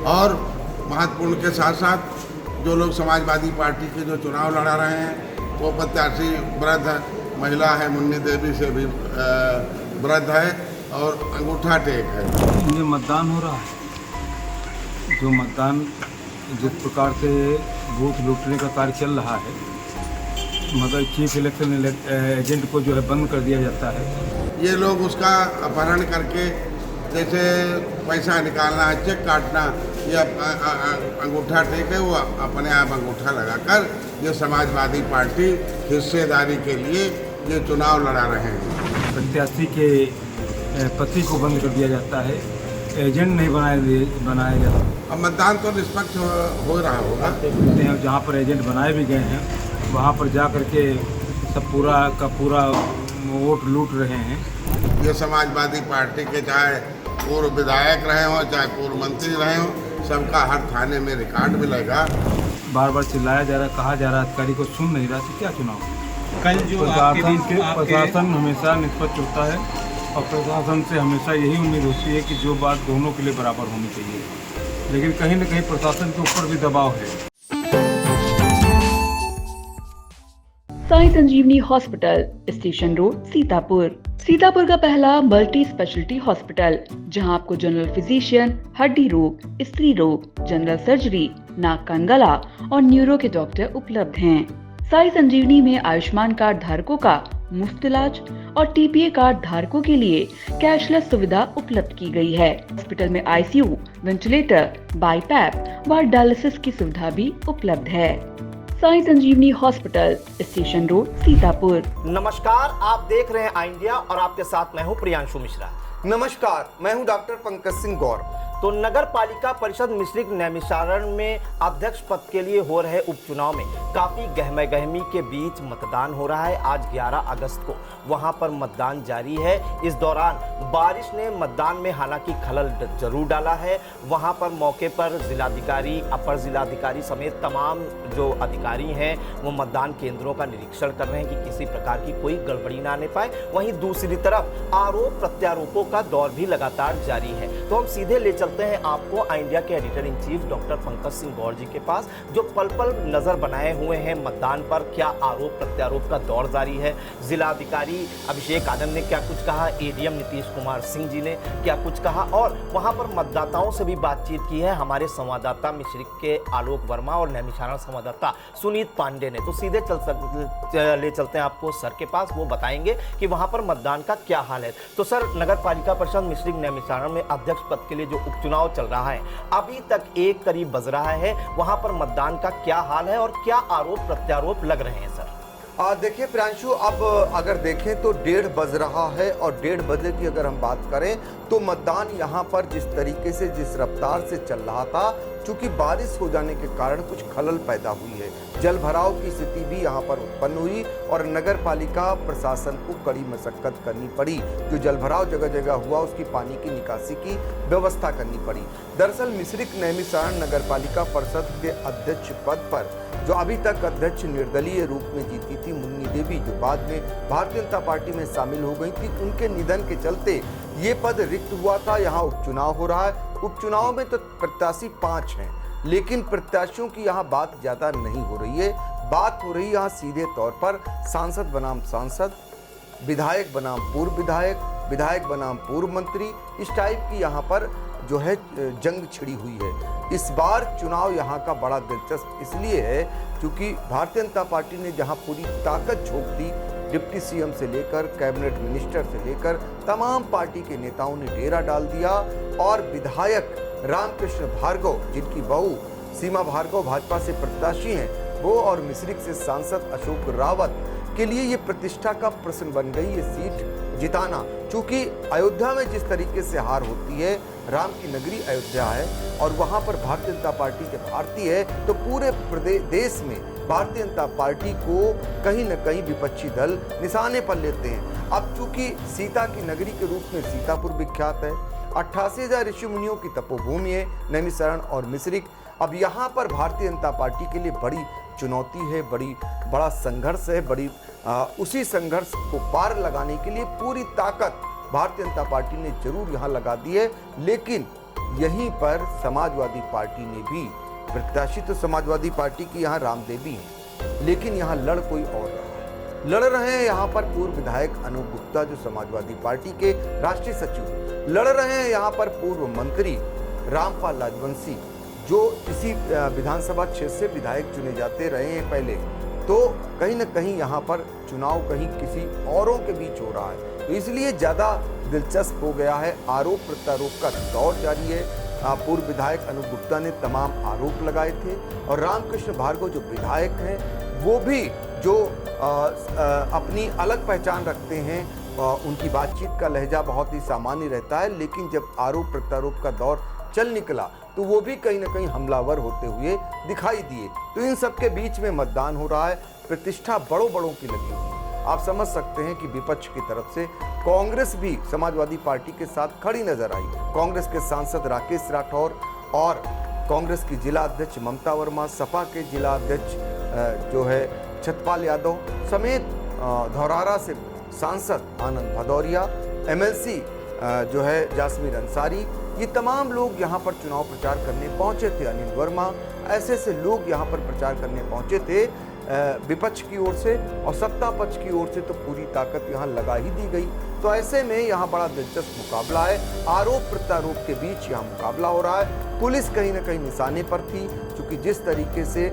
और महत्वपूर्ण के साथ साथ जो लोग समाजवादी पार्टी के जो चुनाव लड़ा रहे हैं वो प्रत्याशी वृद्ध है, महिला है, मुन्नी देवी से भी वृद्ध है और अंगूठा टेक है। ये मतदान हो रहा है, जो मतदान जिस प्रकार से बूथ लूटने का कार्य चल रहा है, मगर चीफ इलेक्शन एजेंट को जो है बंद कर दिया जाता है। ये लोग उसका अपहरण करके जैसे पैसा निकालना है, चेक काटना, ये अंगूठा टेक है, वो अपने आप अंगूठा लगाकर ये समाजवादी पार्टी हिस्सेदारी के लिए ये चुनाव लड़ा रहे हैं। प्रत्याशी के पति को बंद कर दिया जाता है, एजेंट नहीं बनाया जाता। अब मतदान तो निष्पक्ष हो रहा होगा। देखते हैं जहाँ पर एजेंट बनाए भी गए हैं वहाँ पर जा कर के सब पूरा का पूरा वोट लूट रहे हैं। ये समाजवादी पार्टी के चाहे पूर्व विधायक रहे हों, चाहे पूर्व मंत्री रहे हों, सबका हर थाने में रिकॉर्ड मिलेगा। बार बार चिल्लाया जा रहा, कहा जा रहा, अधिकारी को सुन नहीं रहा, तो क्या चुनाव? कल जो प्रशासन हमेशा निष्पक्ष होता है और प्रशासन से हमेशा यही उम्मीद होती है कि जो बात दोनों के लिए बराबर होनी चाहिए, लेकिन कहीं न कहीं प्रशासन के ऊपर भी दबाव है। Sai Sanjeevani hospital, station road, Sitapur. Sitapur का पहला मल्टी स्पेशलिटी हॉस्पिटल, जहां आपको जनरल फिजिशियन, हड्डी रोग, स्त्री रोग, जनरल सर्जरी, नाक कान गला और न्यूरो के डॉक्टर उपलब्ध हैं। साई संजीवनी में आयुष्मान कार्ड धारकों का मुफ्त इलाज और टीपीए कार्ड धारकों के लिए कैशलेस सुविधा उपलब्ध की गई है। हॉस्पिटल में आईसीयू, वेंटिलेटर, बाईपैप व डायलिसिस की सुविधा भी उपलब्ध है। Sai Sanjeevani hospital, station road, Sitapur. नमस्कार, आप देख रहे हैं आई इंडिया और आपके साथ मैं हूं प्रियांशु मिश्रा। नमस्कार, मैं हूं डॉक्टर पंकज सिंह गौर। तो नगर पालिका परिषद मिश्रिक नैमिषारण में अध्यक्ष पद के लिए हो रहे उपचुनाव में काफी गहमागहमी के बीच मतदान हो रहा है। आज 11 अगस्त को वहां पर मतदान जारी है। इस दौरान बारिश ने मतदान में हालांकि खलल जरूर डाला है। वहां पर मौके पर जिलाधिकारी, अपर जिलाधिकारी समेत तमाम जो अधिकारी हैं वो मतदान केंद्रों का निरीक्षण कर रहे हैं कि किसी प्रकार की कोई गड़बड़ी ना आने पाए। वहीं दूसरी तरफ आरोप प्रत्यारोपों का दौर भी लगातार जारी है। तो हम सीधे ले चलते हैं आपको आई इंडिया के editor in chief doctor Pankaj Singh Gaur ji के पास, जो पल पल नजर बनाए हुए हैं मतदान पर। क्या आरोप प्रत्यारोप का दौर जारी है, जिलाधिकारी अभिषेक आनंद ने क्या कुछ कहा, एडीएम नीतीश कुमार सिंह जी ने क्या कुछ कहा, और वहां पर मतदाताओं से भी बातचीत की है हमारे संवाददाता मिश्रिक के आलोक वर्मा और नैमिषारण संवाददाता सुनीत पांडे ने। तो सीधे ले चलते हैं आपको सर के पास, वो बताएंगे कि वहां पर मतदान का क्या हाल है। तो सर, नगर पालिका परिषद मिश्रिक नैमिषारण में अध्यक्ष पद के लिए जो चुनाव चल रहा है, अभी तक एक करीब बज रहा है, वहां पर मतदान का क्या हाल है और क्या आरोप प्रत्यारोप लग रहे हैं सर? देखिए प्रियांशु, अब अगर देखें तो 1:30 बज रहा है और 1:30 बजे की अगर हम बात करें तो मतदान यहाँ पर जिस तरीके से, जिस रफ्तार से चल रहा था, चूंकि बारिश हो जाने के कारण कुछ खलल पैदा हुई है, जल भराव की स्थिति भी यहाँ पर उत्पन्न हुई और नगर पालिका प्रशासन को कड़ी मशक्कत करनी पड़ी। जो जल भराव जगह जगह हुआ उसकी पानी की निकासी की व्यवस्था करनी पड़ी। दरअसल मिश्रिक नैमिषारण नगर पालिका परिषद के अध्यक्ष पद पर जो अभी तक अध्यक्ष निर्दलीय रूप में जीती थी मुन्नी देवी, जो बाद में भारतीय जनता पार्टी में शामिल हो गई थी, उनके निधन के चलते ये पद रिक्त हुआ था। यहाँ उपचुनाव हो रहा है। उपचुनाव में तो प्रत्याशी 5 हैं, लेकिन प्रत्याशियों की यहाँ बात ज्यादा नहीं हो रही है। बात हो रही है यहाँ सीधे तौर पर सांसद बनाम सांसद, विधायक बनाम पूर्व विधायक, विधायक बनाम पूर्व मंत्री, इस टाइप की यहाँ पर जो है जंग छिड़ी हुई है। इस बार चुनाव यहाँ का बड़ा दिलचस्प इसलिए है क्योंकि भारतीय जनता पार्टी ने जहाँ पूरी ताकत झोंक दी, डिप्टी सीएम से लेकर कैबिनेट मिनिस्टर से लेकर तमाम पार्टी के नेताओं ने डेरा डाल दिया और विधायक रामकृष्ण भार्गव, जिनकी बहू सीमा भार्गव भाजपा से प्रत्याशी हैं, वो और मिश्रिक से सांसद अशोक रावत के लिए ये प्रतिष्ठा का प्रश्न बन गई ये सीट जिताना। चूंकि अयोध्या में जिस तरीके से हार होती है, राम की नगरी अयोध्या है और वहां पर भारतीय जनता पार्टी जब हारती है तो पूरे देश में भारतीय जनता पार्टी को कहीं न कहीं विपक्षी दल निशाने पर लेते हैं। अब चूंकि सीता की नगरी के रूप में सीतापुर विख्यात है, 88,000 ऋषि मुनियों की तपोभूमि है नैमिषारण और मिश्रिक। अब यहाँ पर भारतीय जनता पार्टी के लिए बड़ी चुनौती है, बड़ा संघर्ष है, उसी संघर्ष को पार लगाने के लिए पूरी ताकत भारतीय जनता पार्टी ने जरूर यहाँ लगा दी है। लेकिन यहीं पर समाजवादी पार्टी ने भी, प्रत्याशी तो समाजवादी पार्टी की यहाँ रामदेवी हैं, लेकिन यहाँ लड़ कोई और रहा है। लड़ रहे हैं यहाँ पर पूर्व विधायक अनूप गुप्ता जो समाजवादी पार्टी के राष्ट्रीय सचिव, लड़ रहे हैं यहाँ पर पूर्व मंत्री रामपाल राजवंशी जो इसी विधानसभा क्षेत्र से विधायक चुने जाते रहे हैं पहले। तो कहीं ना कहीं यहाँ पर चुनाव कहीं किसी औरों के बीच हो रहा है, तो इसलिए ज़्यादा दिलचस्प हो गया है। आरोप प्रत्यारोप का दौर जारी है। पूर्व विधायक अनूप गुप्ता ने तमाम आरोप लगाए थे और रामकृष्ण भार्गव जो विधायक हैं वो भी जो अपनी अलग पहचान रखते हैं, उनकी बातचीत का लहजा बहुत ही सामान्य रहता है, लेकिन जब आरोप प्रत्यारोप का दौर चल निकला तो वो भी कहीं ना कहीं हमलावर होते हुए दिखाई दिए। तो इन सब के बीच में मतदान हो रहा है, प्रतिष्ठा बड़ों की लगी हुई है। आप समझ सकते हैं कि विपक्ष की तरफ से कांग्रेस भी समाजवादी पार्टी के साथ खड़ी नजर आई। कांग्रेस के सांसद राकेश राठौर और कांग्रेस की जिला अध्यक्ष ममता वर्मा, सपा के जिला अध्यक्ष जो है छतपाल यादव समेत धौरारा से सांसद आनंद भदौरिया, एमएलसी जो है जासमीर अंसारी, ये तमाम लोग यहाँ पर चुनाव प्रचार करने पहुंचे थे। अनिल वर्मा, ऐसे लोग यहाँ पर प्रचार करने पहुंचे थे विपक्ष की ओर से, और सत्ता पक्ष की ओर से तो पूरी ताकत यहाँ लगा ही दी गई। तो ऐसे में यहाँ बड़ा दिलचस्प मुकाबला है, आरोप प्रत्यारोप के बीच यहाँ मुकाबला हो रहा है। पुलिस कहीं ना कहीं निशाने पर थी, क्योंकि जिस तरीके से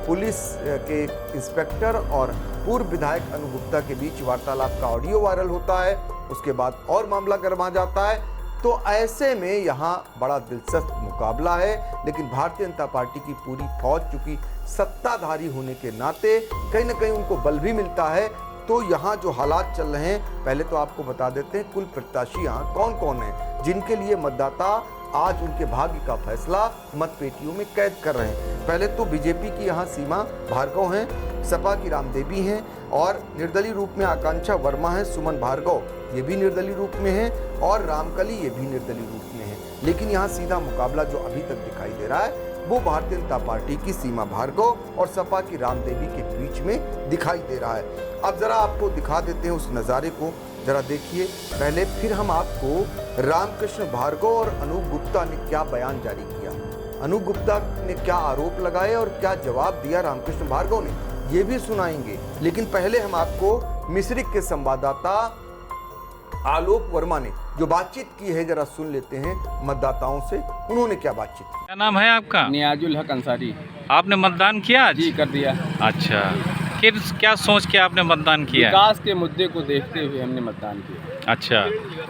पुलिस के इंस्पेक्टर और पूर्व विधायक अनूप गुप्ता के बीच वार्तालाप का ऑडियो वायरल होता है, उसके बाद और मामला गर्मा जाता है। तो ऐसे में यहाँ बड़ा दिलचस्प मुकाबला है, लेकिन भारतीय जनता पार्टी की पूरी फौज चूंकि सत्ताधारी होने के नाते कहीं ना कहीं उनको बल भी मिलता है। तो यहाँ जो हालात चल रहे हैं, पहले तो आपको बता देते हैं कुल प्रत्याशी यहाँ कौन कौन हैं जिनके लिए मतदाता आज उनके भाग्य का फैसला मतपेटियों में कैद कर रहे हैं। पहले तो बीजेपी की यहाँ सीमा भार्गव हैं, सपा की रामदेवी हैं, और निर्दलीय रूप में आकांक्षा वर्मा है, सुमन भार्गव ये भी निर्दलीय रूप में है, और रामकली ये भी निर्दलीय रूप में है। लेकिन यहाँ सीधा मुकाबला जो अभी तक दिखाई दे रहा है वो भारतीय जनता पार्टी की सीमा भार्गव और सपा की रामदेवी के बीच में दिखाई दे रहा है। अब जरा आपको दिखा देते हैं उस नज़ारे को, जरा देखिए पहले, फिर हम आपको रामकृष्ण भार्गव और अनूप गुप्ता ने क्या बयान जारी किया, अनूप गुप्ता ने क्या आरोप लगाए और क्या जवाब दिया रामकृष्ण भार्गव ने, ये भी सुनाएंगे। लेकिन पहले हम आपको मिश्रिक के संवाददाता आलोक वर्मा ने जो बातचीत की है जरा सुन लेते हैं मतदाताओं से, उन्होंने क्या बातचीत की। क्या नाम है आपका? नियाजुल हक अंसारी। आपने मतदान किया आज? जी, कर दिया। अच्छा, क्या सोच के आपने मतदान किया? विकास के मुद्दे को देखते हुए हमने मतदान किया। अच्छा,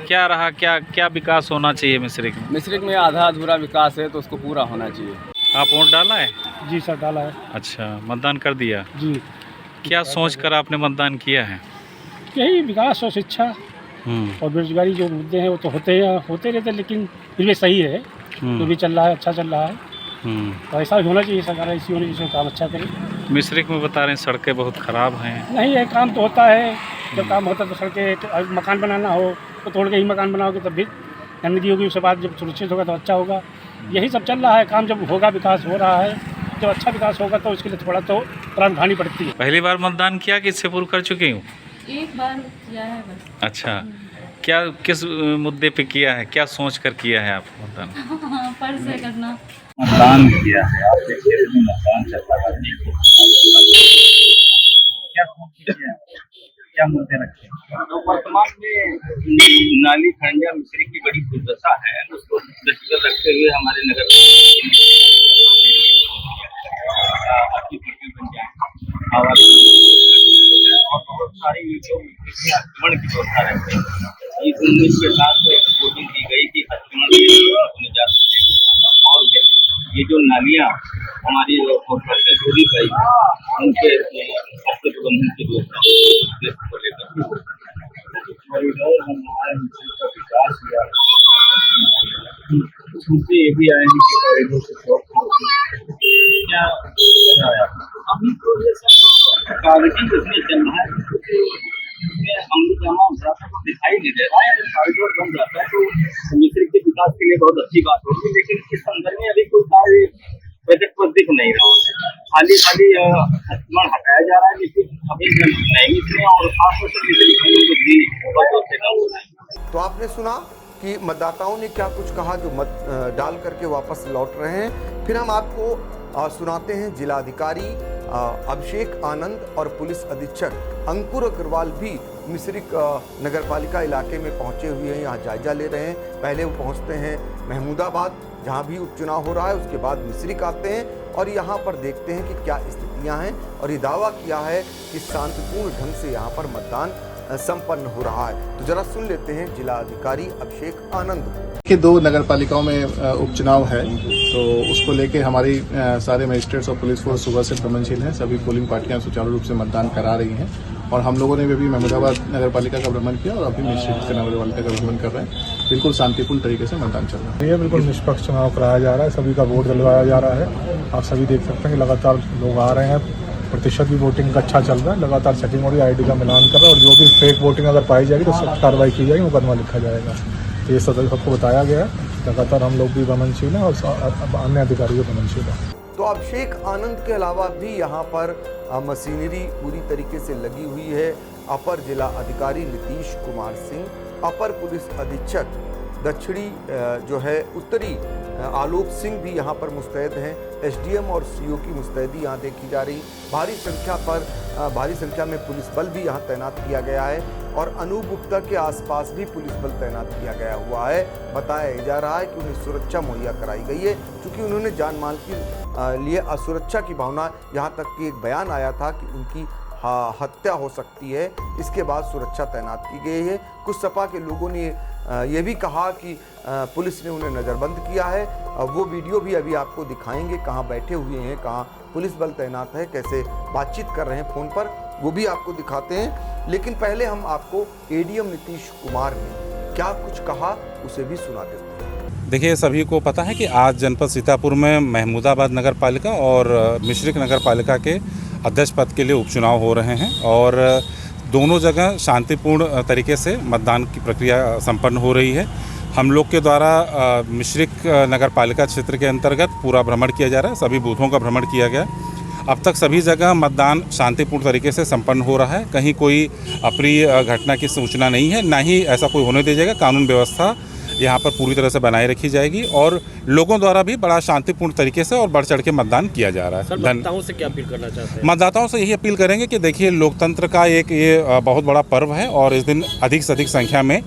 क्या रहा, क्या विकास होना चाहिए मिश्रिक में? मिश्रिक में आधा अधूरा विकास है तो उसको पूरा होना चाहिए। आप वोट डाला है? जी सर, डाला है। अच्छा, मतदान कर दिया? जी। क्या सोच कर आपने मतदान किया है? यही विकास और शिक्षा और बेरोजगारी जो मुद्दे हैं वो तो होते रहते, लेकिन फिर भी सही है, जो भी चल रहा है अच्छा चल रहा है। तो ऐसा होना चाहिए, सरकार ऐसी होनी चाहिए, काम अच्छा करे। मिश्रिक में बता रहे हैं सड़कें बहुत ख़राब हैं। नहीं है, काम तो होता है, जब काम होता है तो सड़कें, तो मकान बनाना हो तो तोड़ के ही मकान बनाओगे तब भी गंदगी होगी, उसके बाद जब सुरक्षित होगा तो अच्छा होगा। यही सब चल रहा है, काम जब होगा, विकास हो रहा है, जब अच्छा विकास होगा तो उसके लिए थोड़ा तो प्राण उठानी पड़ती है। पहली बार मतदान किया कि इससे पूर्व कर चुकी हूँ? एक बार किया है बस। अच्छा, क्या किस मुद्दे पे किया है, क्या सोच कर किया है आप मतदान? पर से करना। मतदान किया है आपने, क्षेत्र में मतदान चल रहा है, क्या सोच किया, क्या मुद्दे रखे? तो वर्तमान में नाली खंडिया मिश्रिक की बड़ी दुर्दशा है, उसको दृष्टिगत रखते हुए हमारे नगर आवास और बहुत सारे आक्रमण की व्यवस्था रहती है। इस 19 के साथ रिपोर्टिंग की गई कि आक्रमण निजात मिलेगी, और ये जो नालियाँ हमारी से जोड़ी गई उनके प्रबंधन की व्यवस्था को लेकर विकास हुआ। मुझे ये भी आए हैं कि कॉरिडोर से क्या अभी तो जैसा कागजी इसमें चल रहा है, हम जहाँ दिखाई नहीं दे रहा है, अगर कॉरिडोर बन जाता है तो मिश्रिक के विकास के लिए बहुत अच्छी बात होगी। लेकिन इस संदर्भ में अभी कोई कार्य बजट पर दिख नहीं रहा है, खाली अतिक्रमण हटाया जा रहा है, लेकिन अभी नहीं इसमें और खासतौर से मिश्रिक तो आपने सुना कि मतदाताओं ने क्या कुछ कहा जो मत डाल करके वापस लौट रहे हैं। फिर हम आपको सुनाते हैं जिलाधिकारी अभिषेक आनंद और पुलिस अधीक्षक अंकुर अग्रवाल भी मिश्रिक नगरपालिका इलाके में पहुंचे हुए हैं, यहाँ जायजा ले रहे हैं। पहले वो पहुंचते हैं महमूदाबाद जहां भी उपचुनाव हो रहा है, उसके बाद मिश्रिक आते हैं और यहाँ पर देखते हैं कि क्या स्थितियां हैं। और ये दावा किया है कि शांतिपूर्ण ढंग से यहाँ पर मतदान संपन्न हो रहा है। तो जरा सुन लेते हैं जिलाधिकारी अभिषेक आनंद के 2 नगर पालिकाओं में उपचुनाव है, तो उसको लेके हमारी सारे मजिस्ट्रेट्स और पुलिस फोर्स सुबह से भ्रमणशील है। सभी पोलिंग पार्टियां सुचारू रूप से मतदान करा रही हैं और हम लोगों ने भी महमूदाबाद नगर पालिका का भ्रमण किया और अभी मिश्रिक नगर पालिका का भ्रमण कर रहे हैं। बिल्कुल शांतिपूर्ण तरीके से मतदान चल रहा है। ये बिल्कुल निष्पक्ष चुनाव कराया जा रहा है, सभी का वोट दिलवाया जा रहा है। आप सभी देख सकते हैं कि लगातार लोग आ रहे हैं, प्रतिशत भी वोटिंग का अच्छा चल रहा है, लगातार चेकिंग हो रही है, आईडी का मिलान कर रहा है और जो भी फेक वोटिंग अगर पाई जाएगी तो सख्त कार्रवाई की जाएगी, मुकदमा लिखा जाएगा। तो ये सबको बताया गया है। लगातार हम लोग भी भ्रमणशील हैं और अन्य अधिकारी भी भ्रमणशील हैं। तो अभिषेक आनंद के अलावा भी यहाँ पर मशीनरी पूरी तरीके से लगी हुई है। अपर जिला अधिकारी नीतीश कुमार सिंह, अपर पुलिस अधीक्षक दक्षिणी जो है उत्तरी आलोक सिंह भी यहाँ पर मुस्तैद हैं। एसडीएम और सीओ की मुस्तैदी यहाँ देखी जा रही। भारी संख्या में पुलिस बल भी यहाँ तैनात किया गया है और अनूप गुप्ता के आसपास भी पुलिस बल तैनात किया गया हुआ है। बताया जा रहा है कि उन्हें सुरक्षा मुहैया कराई गई है, क्योंकि उन्होंने जान माल के लिए असुरक्षा की भावना, यहाँ तक कि एक बयान आया था कि उनकी हत्या हो सकती है। इसके बाद सुरक्षा तैनात की गई है। कुछ सपा के लोगों ने ये भी कहा कि पुलिस ने उन्हें नज़रबंद किया है। वो वीडियो भी अभी आपको दिखाएंगे, कहाँ बैठे हुए हैं, कहाँ पुलिस बल तैनात है, कैसे बातचीत कर रहे हैं फ़ोन पर, वो भी आपको दिखाते हैं। लेकिन पहले हम आपको एडीएम नीतीश कुमार ने क्या कुछ कहा उसे भी सुना देते हैं। देखिए, सभी को पता है कि आज जनपद सीतापुर में महमूदाबाद नगर पालिका और मिश्रिक नगर पालिका के अध्यक्ष पद के लिए उपचुनाव हो रहे हैं और दोनों जगह शांतिपूर्ण तरीके से मतदान की प्रक्रिया संपन्न हो रही है। हम लोग के द्वारा मिश्रिक नगर पालिका क्षेत्र के अंतर्गत पूरा भ्रमण किया जा रहा है, सभी बूथों का भ्रमण किया गया। अब तक सभी जगह मतदान शांतिपूर्ण तरीके से संपन्न हो रहा है। कहीं कोई अप्रिय घटना की सूचना नहीं है, ना ही ऐसा कोई होने दिया जाएगा। कानून व्यवस्था यहाँ पर पूरी तरह से बनाए रखी जाएगी और लोगों द्वारा भी बड़ा शांतिपूर्ण तरीके से और बढ़ चढ़ के मतदान किया जा रहा है। मतदाताओं से क्या अपील करना चाहते हैं? मतदाताओं से यही अपील करेंगे कि देखिए, लोकतंत्र का एक ये बहुत बड़ा पर्व है और इस दिन अधिक से अधिक संख्या में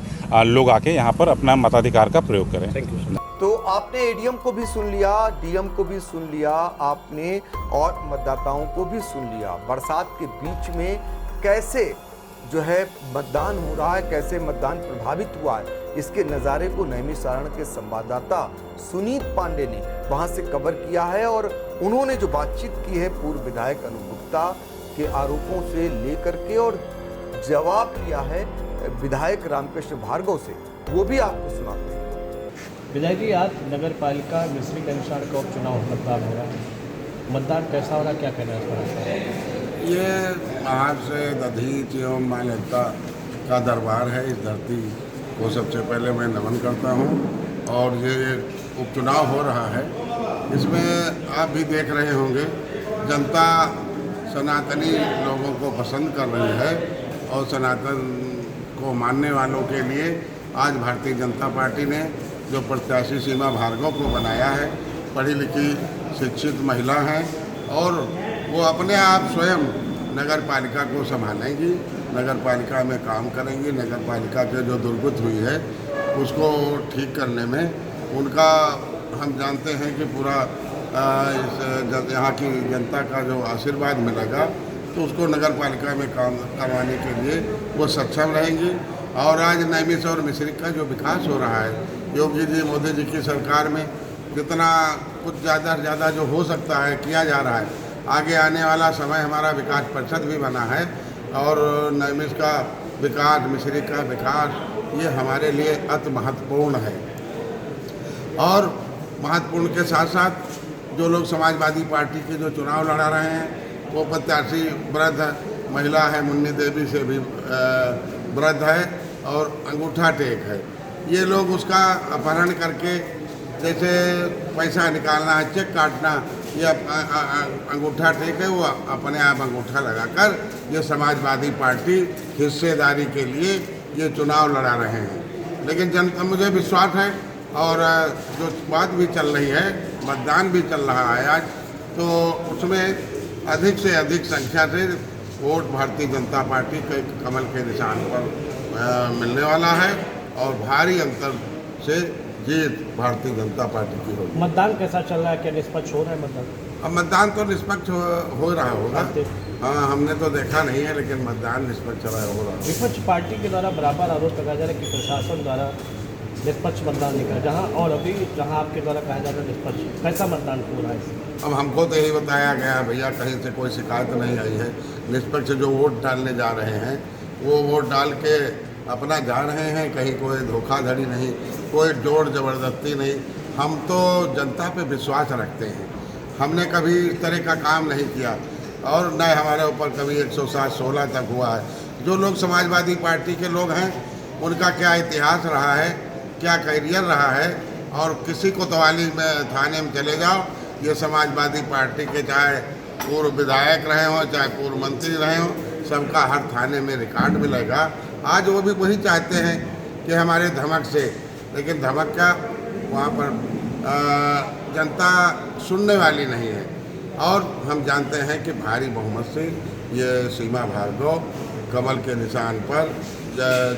लोग आके यहाँ पर अपना मताधिकार का प्रयोग करें। Thank you. तो आपने एडीएम को भी सुन लिया, डीएम को भी सुन लिया आपने और मतदाताओं को भी सुन लिया। बरसात के बीच में कैसे जो है मतदान हो रहा है, कैसे मतदान प्रभावित हुआ है, इसके नज़ारे को नैमिषारण के संवाददाता सुनीत पांडे ने वहां से कवर किया है और उन्होंने जो बातचीत की है पूर्व विधायक अनूप गुप्ता के आरोपों से लेकर के और जवाब लिया है विधायक रामकृष्ण भार्गव से, वो भी आपको सुनाते हैं। विधायक जी, आज नगर पालिका मिश्रिक अनुसार का उपचुनाव मतदान हो रहा है, मतदान कैसा हो रहा है, क्या कहना है? ये आज से दधीच एवं माँ ललिता का दरबार है। इस धरती को सबसे पहले मैं नमन करता हूँ और ये उपचुनाव हो रहा है, इसमें आप भी देख रहे होंगे जनता सनातनी लोगों को पसंद कर रही है और सनातन को मानने वालों के लिए आज भारतीय जनता पार्टी ने जो प्रत्याशी सीमा भार्गव को बनाया है, पढ़ी लिखी शिक्षित महिला है और वो अपने आप स्वयं नगर पालिका को संभालेंगी, नगर पालिका में काम करेंगी। नगर पालिका के जो दुर्गति हुई है उसको ठीक करने में उनका हम जानते हैं कि पूरा यहाँ की जनता का जो आशीर्वाद मिलेगा तो उसको नगर पालिका में काम करवाने के लिए वो सक्षम रहेंगी। और आज नैमिष और मिश्रिक का जो विकास हो रहा है, योगी जी मोदी जी की सरकार में जितना कुछ ज़्यादा से ज़्यादा जो हो सकता है किया जा रहा है। आगे आने वाला समय हमारा विकास परिषद भी बना है और नैमिष का विकास, मिश्रिक का विकास, ये हमारे लिए अति महत्वपूर्ण है। और महत्वपूर्ण के साथ साथ जो लोग समाजवादी पार्टी के जो चुनाव लड़ा रहे हैं वो प्रत्याशी वृद्ध महिला है, मुन्नी देवी से भी वृद्ध है और अंगूठा टेक है। ये लोग उसका अपहरण करके जैसे पैसा निकालना है, चेक काटना, ये अंगूठा टेक है, वो अपने आप अंगूठा लगाकर ये समाजवादी पार्टी हिस्सेदारी के लिए ये चुनाव लड़ा रहे हैं। लेकिन जनता मुझे विश्वास है और जो बात भी चल रही है, मतदान भी चल रहा है आज, तो उसमें अधिक से अधिक संख्या से वोट भारतीय जनता पार्टी के कमल के निशान पर मिलने वाला है और भारी अंतर से जीत भारतीय जनता पार्टी की होगी। मतदान कैसा चल रहा है, क्या निष्पक्ष हो रहा है मतदान? अब मतदान तो निष्पक्ष हो रहा होगा, हाँ, हमने तो देखा नहीं है, लेकिन मतदान निष्पक्ष हो रहा है। विपक्ष पार्टी के द्वारा बराबर आरोप लगाया जा रहा है कि प्रशासन द्वारा निष्पक्ष मतदान नहीं करा, जहाँ और अभी जहाँ आपके द्वारा कहा जा रहा है निष्पक्ष, कैसा मतदान हो रहा है? अब हमको तो यही बताया गया भैया, कहीं से कोई शिकायत नहीं आई है। निष्पक्ष जो वोट डालने जा रहे हैं वो वोट डाल के अपना जा रहे हैं, कहीं कोई धोखाधड़ी नहीं, कोई जोर जबरदस्ती नहीं। हम तो जनता पे विश्वास रखते हैं, हमने कभी इस तरह का काम नहीं किया और न हमारे ऊपर कभी 107-16 तक हुआ है। जो लोग समाजवादी पार्टी के लोग हैं उनका क्या इतिहास रहा है, क्या करियर रहा है, और किसी कोतवाली में थाने में चले जाओ, ये समाजवादी पार्टी के चाहे पूर्व विधायक रहे हों चाहे पूर्व मंत्री रहे हों, सबका हर थाने में रिकॉर्ड मिलेगा। आज वो भी वही चाहते हैं कि हमारे धमक से, लेकिन धमक का वहाँ पर जनता सुनने वाली नहीं है और हम जानते हैं कि भारी बहुमत से ये सीमा भार्गव कमल के निशान पर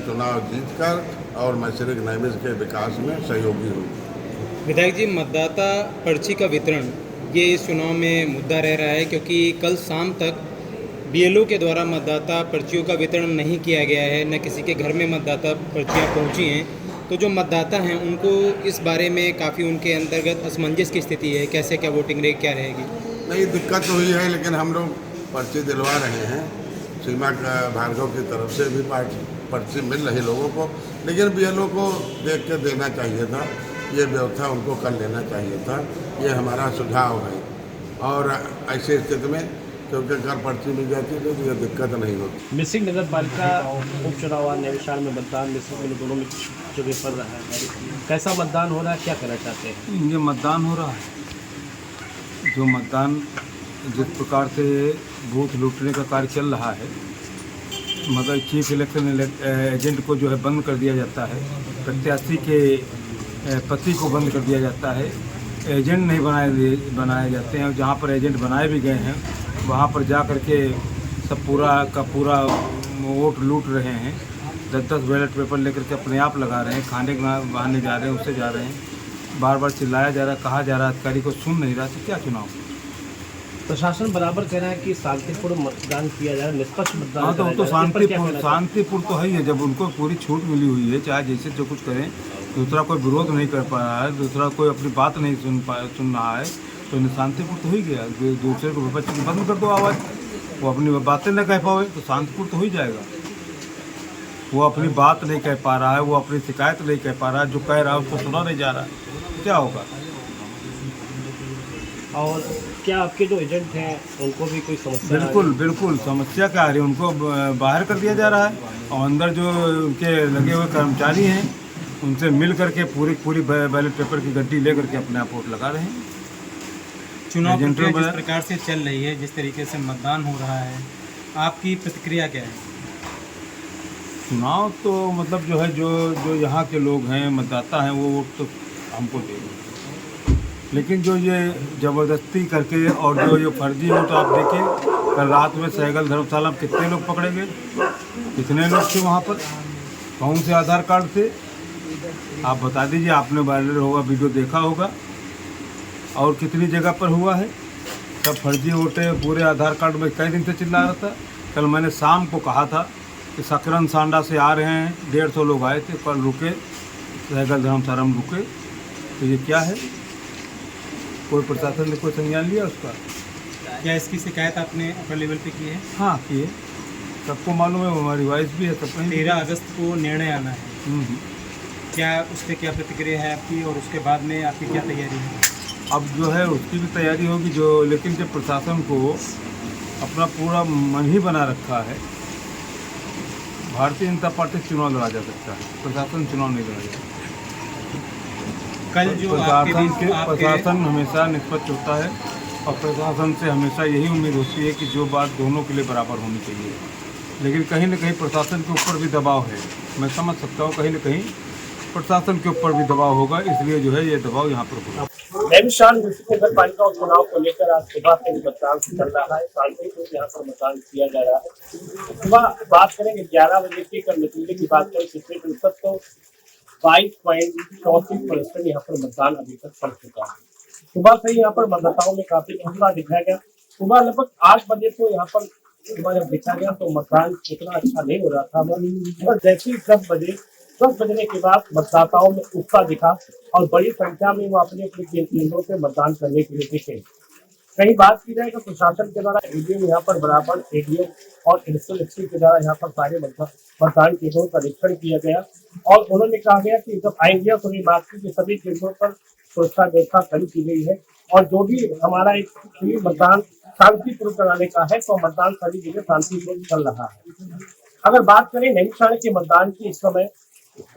चुनाव जीतकर और मशरक नैमिष के विकास में सहयोगी होगी। विधायक जी, मतदाता पर्ची का वितरण ये इस चुनाव में मुद्दा रह रहा है, क्योंकि कल शाम तक बीएलओ के द्वारा मतदाता पर्चियों का वितरण नहीं किया गया है, न किसी के घर में मतदाता पर्चियाँ पहुँची हैं। तो जो मतदाता हैं उनको इस बारे में काफ़ी उनके अंतर्गत असमंजस की स्थिति है, कैसे क्या वोटिंग रेट क्या रहेगी? नहीं, दिक्कत हुई है, लेकिन हम लोग पर्ची दिलवा रहे हैं। सीमा भार्गव की तरफ से भी पर्ची मिल रही लोगों को, लेकिन बीएलओ को देख के देना चाहिए था, ये व्यवस्था उनको कर लेना चाहिए था, ये हमारा सुझाव है। और ऐसी स्थिति में क्योंकि घर पर्ची मिल जाती है तो ये दिक्कत नहीं होती। मिश्रिक नगर पालिका उपचुनाव नैमिषारण्य में मतदान मिश्रिक में दोनों में जगह पड़ रहा है, कैसा मतदान हो रहा है, क्या कहना चाहते हैं? ये मतदान हो रहा है, जो मतदान जिस प्रकार से बूथ लूटने का कार्य चल रहा है, मगर चीफ इलेक्शन एजेंट को जो है बंद कर दिया जाता है, प्रत्याशी के पति को बंद कर दिया जाता है, एजेंट नहीं बनाए जाते हैं, और जहाँ पर एजेंट बनाए भी गए हैं वहाँ पर जा कर के सब पूरा का पूरा वोट लूट रहे हैं। 10-10 बैलेट पेपर लेकर के अपने आप लगा रहे हैं, खाने बहाने जा रहे हैं, उससे जा रहे हैं, बार बार चिल्लाया जा रहा है, कहा जा रहा है, अधिकारी को सुन नहीं रहा, तो क्या चुनाव? प्रशासन बराबर कह रहा है कि शांतिपूर्ण मतदान किया जाए, निष्पक्ष मतदान। हाँ, तो शांतिपूर्ण तो है ही है। जब उनको पूरी छूट मिली हुई है, चाहे जैसे जो कुछ करें, दूसरा कोई विरोध नहीं कर पा रहा है, दूसरा कोई अपनी बात नहीं सुन रहा है, तो शांतिपूर्ण तो हो ही गया। दूसरे को विपक्ष बंद कर दो आवाज़, वो अपनी बातें न कह पाए तो शांतिपूर्ण तो हो ही जाएगा। वो अपनी बात नहीं कह पा रहा है, वो अपनी शिकायत नहीं कह पा रहा है, जो कह रहा है उसको सुना नहीं जा रहा है, क्या होगा? और क्या आपके जो एजेंट हैं उनको भी कोई समस्या? बिल्कुल समस्या क्या आ रही है, उनको बाहर कर दिया जा रहा है और अंदर जो उनके लगे हुए कर्मचारी हैं उनसे मिल करके पूरी बैलेट पेपर की गड्डी ले करके अपने आप वोट लगा रहे हैं। चुनाव प्रक्रिया जिस प्रकार से चल रही है, जिस तरीके से मतदान हो रहा है, आपकी प्रतिक्रिया क्या है? चुनाव तो मतलब जो है जो यहाँ के लोग हैं, मतदाता हैं, वो वोट तो हमको देंगे, लेकिन जो ये ज़बरदस्ती करके और जो ये फर्जी वोट आप देखिए, कल रात में सहगल धर्मशाला में कितने लोग पकड़े गए, कितने लोग थे वहाँ पर, कौन से आधार कार्ड से, आप बता दीजिए। आपने वायरल होगा वीडियो देखा होगा, और कितनी जगह पर हुआ है। सब फर्जी वोटें पूरे आधार कार्ड में कई दिन से चिल्ला रहा था। कल मैंने शाम को कहा था कि सकरन सांडा से आ रहे हैं, 150 लोग आए थे, कल रुके सहगल धर्मशाला में रुके, तो ये क्या है? कोई प्रशासन ने कोई संज्ञान लिया उसका? क्या इसकी शिकायत आपने अपर लेवल पे की है? हाँ, की है, सबको मालूम है, हमारी वाइस भी है, सब। 13 अगस्त को निर्णय आना है, क्या उस पर क्या प्रतिक्रिया है आपकी, और उसके बाद में आपकी क्या तैयारी है? अब जो है उसकी भी तैयारी होगी, लेकिन जब प्रशासन को अपना पूरा मन ही बना रखा है, भारतीय जनता पार्टी चुनाव लड़ा जा सकता है, प्रशासन चुनाव नहीं लड़ा जा सकता। कल जो प्रशासन हमेशा निष्पक्ष होता है और प्रशासन से हमेशा यही उम्मीद होती है कि जो बात दोनों के लिए बराबर होनी चाहिए, लेकिन कहीं न कहीं प्रशासन के ऊपर भी दबाव है। मैं समझ सकता हूँ कहीं न कहीं प्रशासन के ऊपर भी दबाव होगा, इसलिए जो है ये दबाव यहाँ पर होगा। नैमिषारण्य नगर पालिका उपचुनाव को लेकर आज सुबह से मतदान चल रहा है। शांतिपूर्ण यहाँ पर मतदान किया जा रहा है। सुबह बात करेंगे 11 बजे की, अगर नतीजे की बात करें कितने प्रतिशत, तो 22.34% यहाँ पर मतदान अभी तक पड़ चुका है। सुबह से यहाँ पर मतदाताओं में काफी उत्साह दिखाया गया। सुबह लगभग 8 बजे को यहाँ पर सुबह जब देखा गया तो मतदान उतना अच्छा नहीं हो रहा था, मगर जैसे ही 10 बजने के बाद मतदाताओं में उत्साह दिखा और बड़ी संख्या में वो अपने अपने केंद्रों पे मतदान करने के लिए दिखे। कहीं बात की जाए तो प्रशासन के द्वारा ईवीएम यहाँ पर बराबर ईवीएम और इंस्टॉलेशन के द्वारा यहाँ पर सारे मतदान केंद्रों का निरीक्षण किया गया और उन्होंने कहा गया कि जब आएंगे तो ये बात की सभी केंद्रों पर सुरक्षा व्यवस्था कड़ी की गई है और जो भी हमारा एक मतदान शांतिपूर्ण कराने का है तो मतदान सभी जगह शांतिपूर्ण चल रहा है। अगर बात करें नैमिषारण्य के मतदान की, इस समय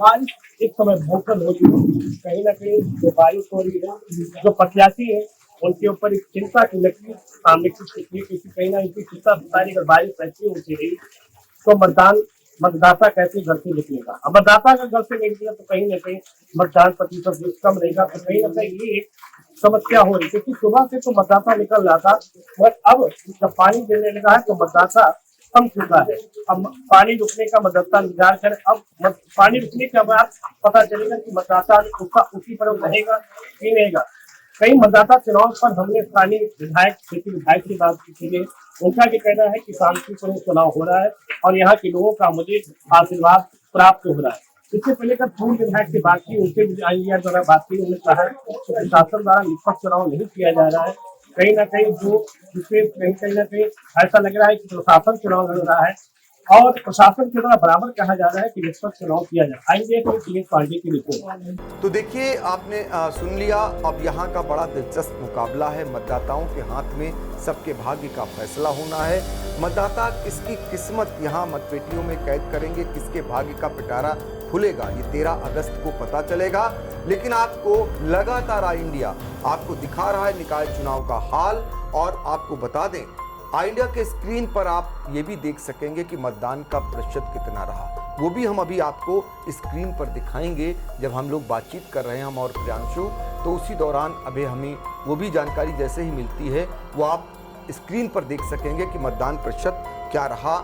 बारिश इस समय भूखल हो रही है। कहीं ना कहीं जो बारिश हो रही है, जो प्रत्याशी है उनके ऊपर एक चिंता की लकीर सामने क्योंकि कहीं ना इनकी चिंता बता रही, अगर बारिश ऐसी होती रही तो मतदाता कैसे घर से निकलेगा। अब मतदाता अगर घर से नहीं निकलेगा तो कहीं ना कहीं मतदान प्रतिशत कम रहेगा। तो कहीं ना कहीं ये एक समस्या हो रही, क्योंकि सुबह से तो मतदाता निकल रहा था, मगर अब जब पानी देने लगा है तो मतदाता कम चुका है। अब पानी रुकने का मतदाता इंतजार करे, अब पानी रुकने के बाद पता चलेगा कि मतदाता उसी पर रहेगा कि नहीं रहेगा। कई मतदाता चुनाव पर हमने स्थानीय विधायक से बात की, उनका भी कहना है कि शांतिपूर्ण चुनाव हो रहा है और यहाँ के लोगों का मुझे आशीर्वाद प्राप्त हो रहा है। इससे पहले जब पूर्व विधायक से बात की, उनसे भी आईएआर द्वारा बात की, उन्होंने कहा कि प्रशासन द्वारा निष्पक्ष चुनाव नहीं किया जा रहा है। कहीं ना कहीं कहीं ना कहीं ऐसा लग रहा है कि प्रशासन चुनाव लड़ रहा है और प्रशासन के द्वारा बराबर कहा जा रहा है कि निष्पक्ष चुनाव किया जाए। आएंगे तो पीएस पार्टी की रिपोर्ट। तो देखिए, आपने सुन लिया। अब यहाँ का बड़ा दिलचस्प मुकाबला है। मतदाताओं के हाथ में सबके भाग्य का फैसला होना है। मतदाता किसकी किस्मत यहाँ मतपेटियों में कैद करेंगे, किसके भाग्य का पिटारा खुलेगा, ये 13 अगस्त को पता चलेगा। लेकिन आपको लगातार आई इंडिया आपको दिखा रहा है निकाय चुनाव का हाल, और आपको बता दें आई इंडिया के स्क्रीन पर आप ये भी देख सकेंगे कि मतदान का प्रतिशत कितना रहा। वो भी हम अभी आपको स्क्रीन पर दिखाएंगे। जब हम लोग बातचीत कर रहे हैं, हम और प्रियांशु, तो उसी दौरान अभी हमें वो भी जानकारी जैसे ही मिलती है वो आप स्क्रीन पर देख सकेंगे कि मतदान प्रतिशत क्या रहा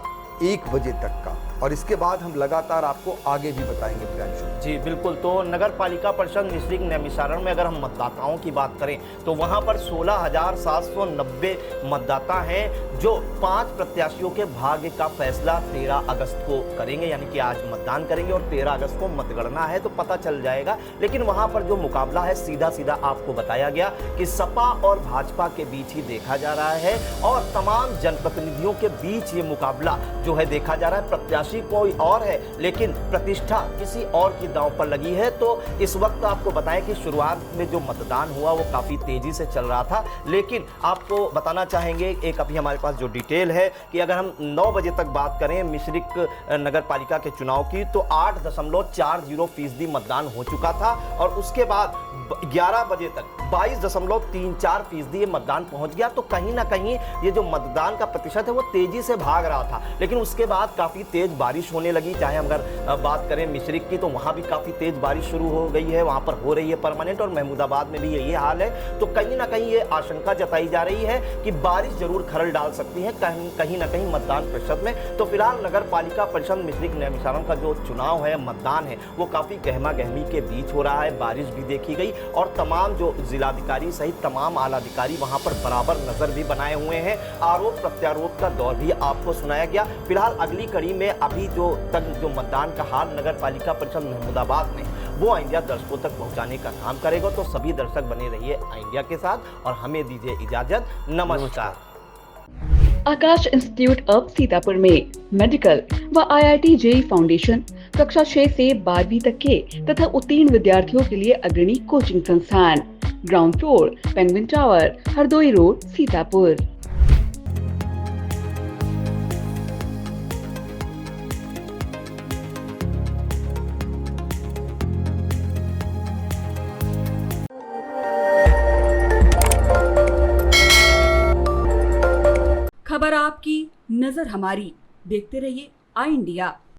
1 बजे तक का, और इसके बाद हम लगातार आपको आगे भी बताएंगे प्रियांशु। जी बिल्कुल। तो नगर पालिका परिषद मिश्रिक नैमिषारण्य में अगर हम मतदाताओं की बात करें तो वहां पर 16,790 मतदाता हैं जो 5 प्रत्याशियों के भाग्य का फैसला 13 अगस्त को करेंगे, यानी कि आज मतदान करेंगे और 13 अगस्त को मतगणना है तो पता चल जाएगा। लेकिन वहां पर जो मुकाबला है सीधा सीधा आपको बताया गया कि सपा और भाजपा के बीच ही देखा जा रहा है और तमाम जनप्रतिनिधियों के बीच ये मुकाबला जो है देखा जा रहा है। प्रत्याशी कोई और है लेकिन प्रतिष्ठा किसी और की दांव पर लगी है। तो इस वक्त आपको बताएं कि शुरुआत में जो मतदान हुआ वो काफी तेजी से चल रहा था, लेकिन आपको बताना चाहेंगे एक अभी हमारे पास जो डिटेल है कि अगर हम 9 बजे तक बात करें मिश्रिक नगर पालिका के चुनाव की तो 8.40% मतदान हो चुका था और उसके बाद 11 बजे तक 22.34% मतदान पहुंच गया। तो कहीं ना कहीं ये जो मतदान का प्रतिशत है वो तेजी से भाग रहा था, लेकिन उसके बाद काफी तेज बारिश होने लगी। चाहे अगर बात करें मिश्रिक की तो वहां भी काफी तेज बारिश शुरू हो गई है, वहां पर हो रही है परमानेंट, और महमूदाबाद में भी यही हाल है। तो कहीं ना कहीं ये आशंका जताई जा रही है कि बारिश जरूर खलल डाल सकती है कहीं ना कहीं मतदान प्रतिशत में। तो फिलहाल नगर पालिका परिषद मिश्रिक नैमिषारण्य का जो चुनाव है, मतदान है, वो काफी गहमा गहमी के बीच हो रहा है। बारिश भी देखी गई और तमाम जो जिलाधिकारी सहित तमाम आलाधिकारी वहां पर बराबर नजर भी बनाए हुए हैं। आरोप प्रत्यारोप का दौर भी आपको सुनाया गया। फिलहाल अगली कड़ी में अभी जो मतदान का हाल नगर पालिका परिषद महमूदाबाद में वो इंडिया दर्शकों तक पहुंचाने का काम करेगा। तो सभी दर्शक बने रहिए इंडिया के साथ और हमें दीजिए इजाजत। नमस्कार। आकाश इंस्टीट्यूट ऑफ सीतापुर में मेडिकल व IIT JEE फाउंडेशन कक्षा 6 से 12वीं तक के तथा उत्तीर्ण विद्यार्थियों के लिए अग्रणी कोचिंग संस्थान, ground floor, penguin tower, Hardoi road, Sitapur. खबर आपकी, नजर हमारी। देखते रहिए आई इंडिया।